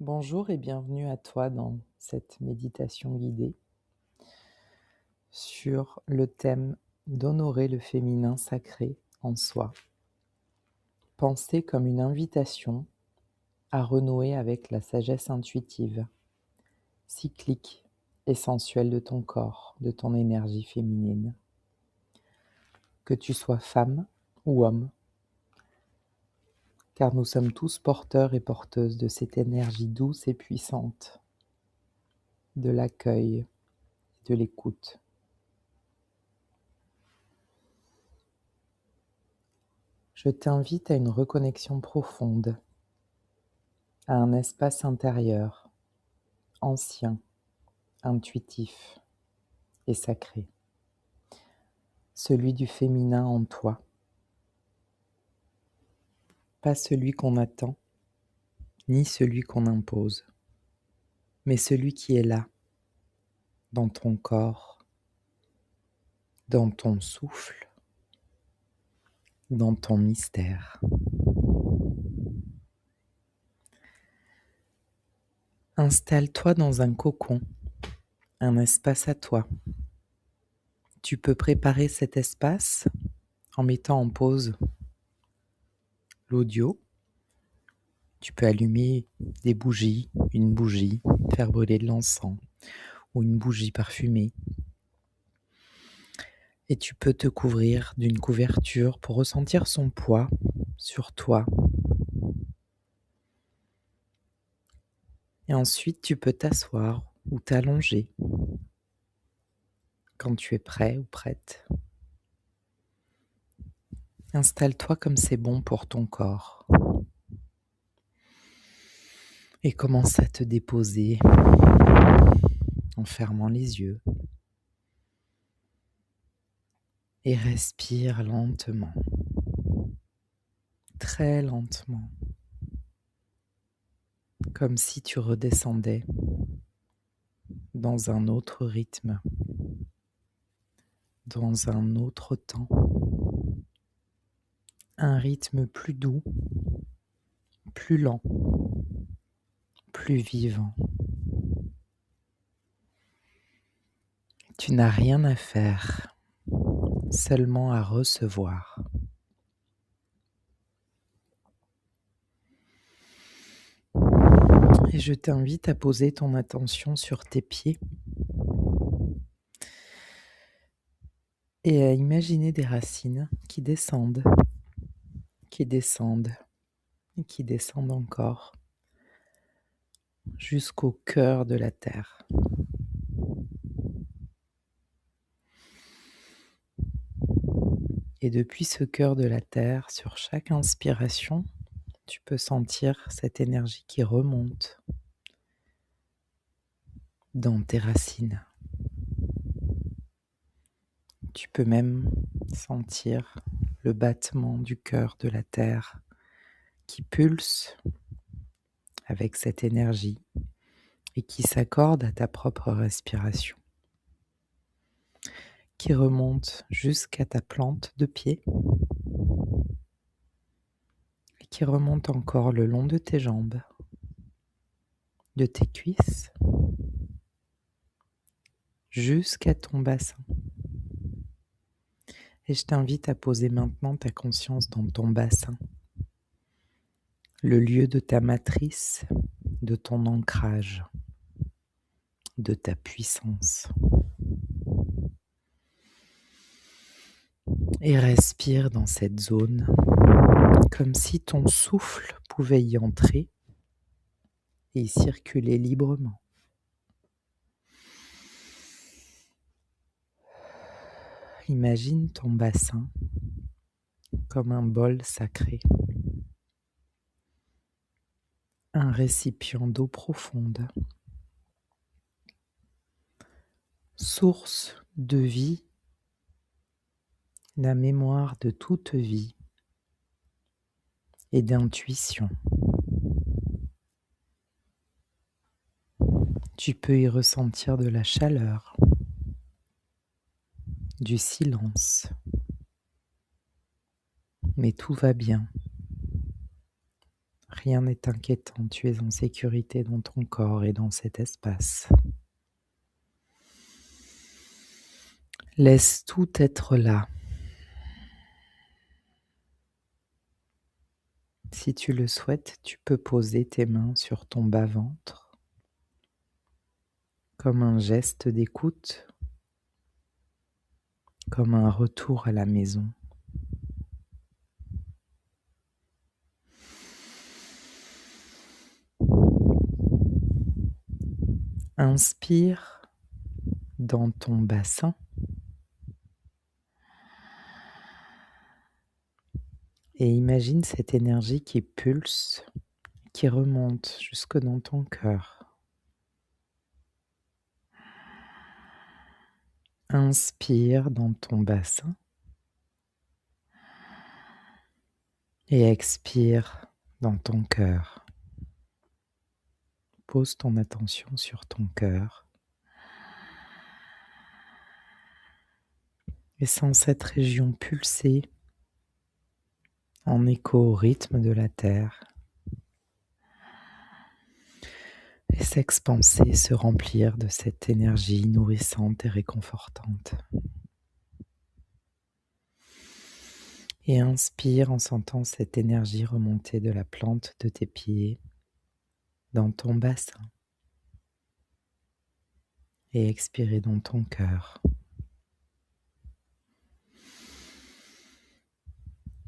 Bonjour et bienvenue à toi dans cette méditation guidée sur le thème d'honorer le féminin sacré en soi. Pensée comme une invitation à renouer avec la sagesse intuitive, cyclique et sensuelle de ton corps, de ton énergie féminine. Que tu sois femme ou homme, car nous sommes tous porteurs et porteuses de cette énergie douce et puissante, de l'accueil, de l'écoute. Je t'invite à une reconnexion profonde, à un espace intérieur, ancien, intuitif et sacré, celui du féminin en toi, pas celui qu'on attend, ni celui qu'on impose, mais celui qui est là, dans ton corps, dans ton souffle, dans ton mystère. Installe-toi dans un cocon, un espace à toi. Tu peux préparer cet espace en mettant en pause l'audio. Tu peux allumer des bougies, une bougie, faire brûler de l'encens ou une bougie parfumée. Et tu peux te couvrir d'une couverture pour ressentir son poids sur toi. Et ensuite, tu peux t'asseoir ou t'allonger quand tu es prêt ou prête. Installe-toi comme c'est bon pour ton corps. Et commence à te déposer en fermant les yeux. Et respire lentement, très lentement, comme si tu redescendais dans un autre rythme, dans un autre temps, un rythme plus doux, plus lent, plus vivant. Tu n'as rien à faire, seulement à recevoir. Et je t'invite à poser ton attention sur tes pieds et à imaginer des racines qui descendent et qui descendent encore jusqu'au cœur de la terre. Et depuis ce cœur de la terre, sur chaque inspiration, tu peux sentir cette énergie qui remonte dans tes racines. Tu peux même sentir le battement du cœur de la terre qui pulse avec cette énergie et qui s'accorde à ta propre respiration, qui remonte jusqu'à ta plante de pied et qui remonte encore le long de tes jambes, de tes cuisses, jusqu'à ton bassin. Et je t'invite à poser maintenant ta conscience dans ton bassin, le lieu de ta matrice, de ton ancrage, de ta puissance. Et respire dans cette zone comme si ton souffle pouvait y entrer et y circuler librement. Imagine ton bassin comme un bol sacré, un récipient d'eau profonde, source de vie, la mémoire de toute vie et d'intuition. Tu peux y ressentir de la chaleur, du silence, mais tout va bien. Rien n'est inquiétant, tu es en sécurité dans ton corps et dans cet espace. Laisse tout être là. Si tu le souhaites, tu peux poser tes mains sur ton bas-ventre comme un geste d'écoute, comme un retour à la maison. Inspire dans ton bassin et imagine cette énergie qui pulse, qui remonte jusque dans ton cœur. Inspire dans ton bassin et expire dans ton cœur. Pose ton attention sur ton cœur et sens cette région pulser en écho au rythme de la terre et s'expanser, se remplir de cette énergie nourrissante et réconfortante. Et inspire en sentant cette énergie remonter de la plante de tes pieds dans ton bassin et expirer dans ton cœur.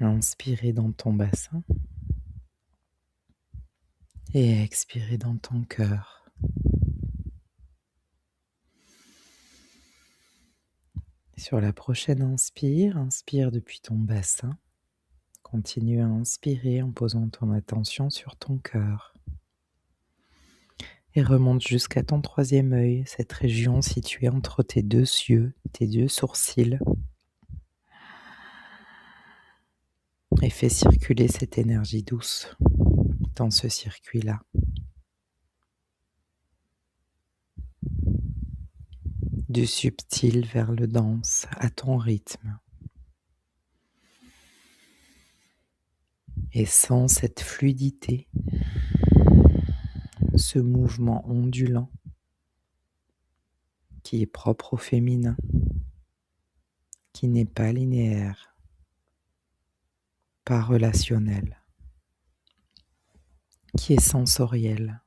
Inspirez dans ton bassin et expirez dans ton cœur. Sur la prochaine inspire depuis ton bassin. Continue à inspirer en posant ton attention sur ton cœur. Et remonte jusqu'à ton troisième œil, cette région située entre tes deux yeux, tes deux sourcils. Et fais circuler cette énergie douce dans ce circuit-là. Du subtil vers le dense, à ton rythme. Et sens cette fluidité, ce mouvement ondulant qui est propre au féminin, qui n'est pas linéaire, pas relationnel, qui est sensoriel,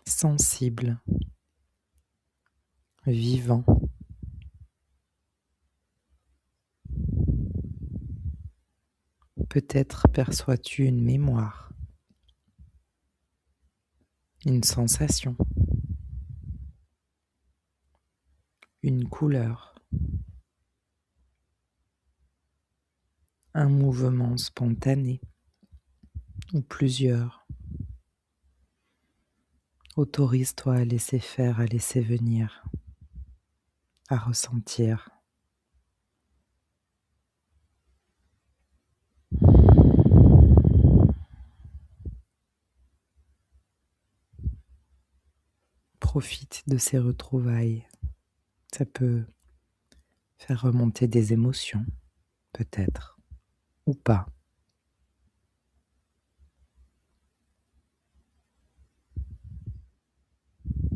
sensible, vivant. Peut-être perçois-tu une mémoire, une sensation, une couleur, un mouvement spontané ou plusieurs. Autorise-toi à laisser faire, à laisser venir, à ressentir. Profite de ces retrouvailles. Ça peut faire remonter des émotions, peut-être, ou pas.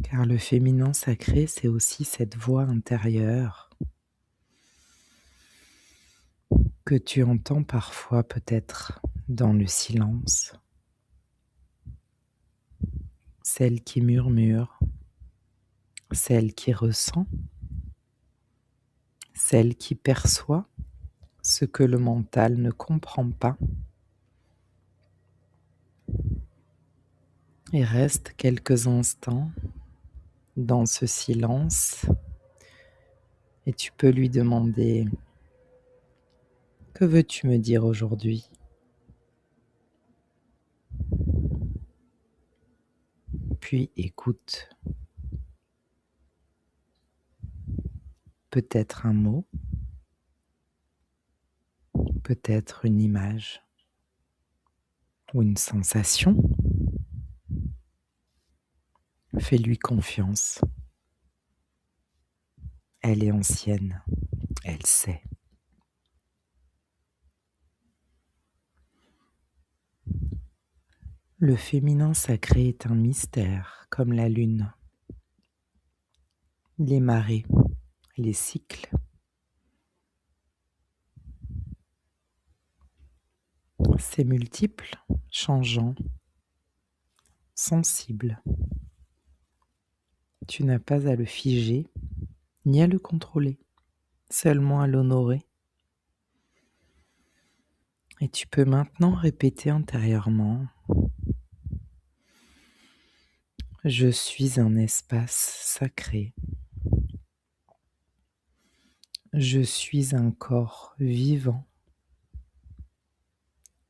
Car le féminin sacré, c'est aussi cette voix intérieure que tu entends parfois peut-être dans le silence, celle qui murmure, celle qui ressent, celle qui perçoit ce que le mental ne comprend pas. Et reste quelques instants dans ce silence et tu peux lui demander: que veux-tu me dire aujourd'hui ? Puis écoute. Peut-être un mot, peut-être une image ou une sensation. Fais-lui confiance. Elle est ancienne, elle sait. Le féminin sacré est un mystère, comme la lune, les marées, les cycles. C'est multiple, changeant, sensible. Tu n'as pas à le figer, ni à le contrôler, seulement à l'honorer. Et tu peux maintenant répéter intérieurement: je suis un espace sacré. Je suis un corps vivant.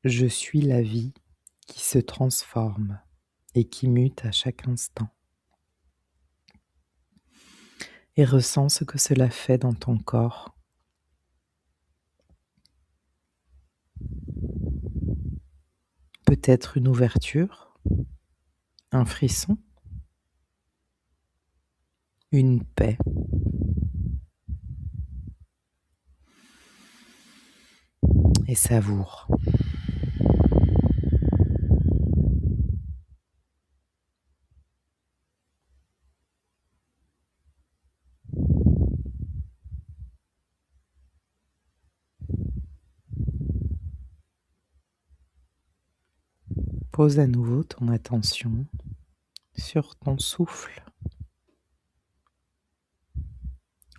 Je suis la vie qui se transforme et qui mute à chaque instant. Et ressens ce que cela fait dans ton corps. Peut-être une ouverture, un frisson, une paix. Et savoure. Pose à nouveau ton attention sur ton souffle.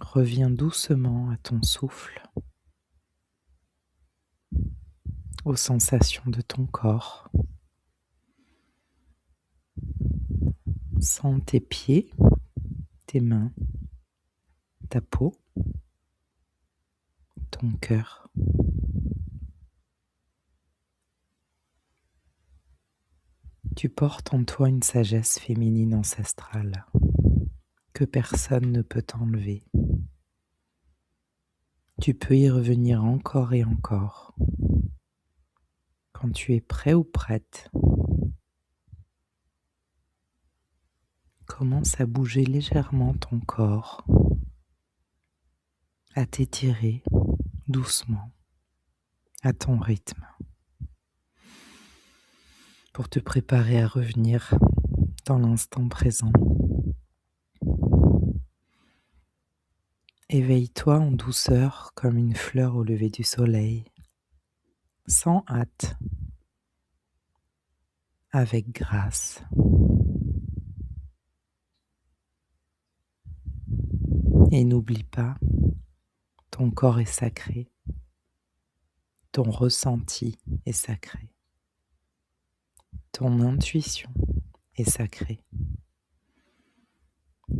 Reviens doucement à ton souffle, aux sensations de ton corps. Sens tes pieds, tes mains, ta peau, ton cœur. Tu portes en toi une sagesse féminine ancestrale que personne ne peut t'enlever. Tu peux y revenir encore et encore. Quand tu es prêt ou prête, commence à bouger légèrement ton corps, à t'étirer doucement, à ton rythme, pour te préparer à revenir dans l'instant présent. Éveille-toi en douceur comme une fleur au lever du soleil, sans hâte, avec grâce. Et n'oublie pas, ton corps est sacré, ton ressenti est sacré, ton intuition est sacrée.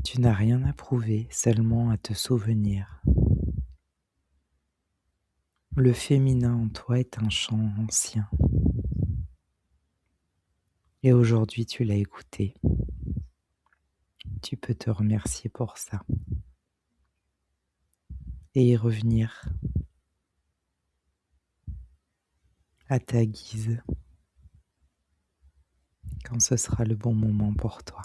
Tu n'as rien à prouver, seulement à te souvenir. Le féminin en toi est un chant ancien. Et aujourd'hui, tu l'as écouté. Tu peux te remercier pour ça. Et y revenir à ta guise quand ce sera le bon moment pour toi.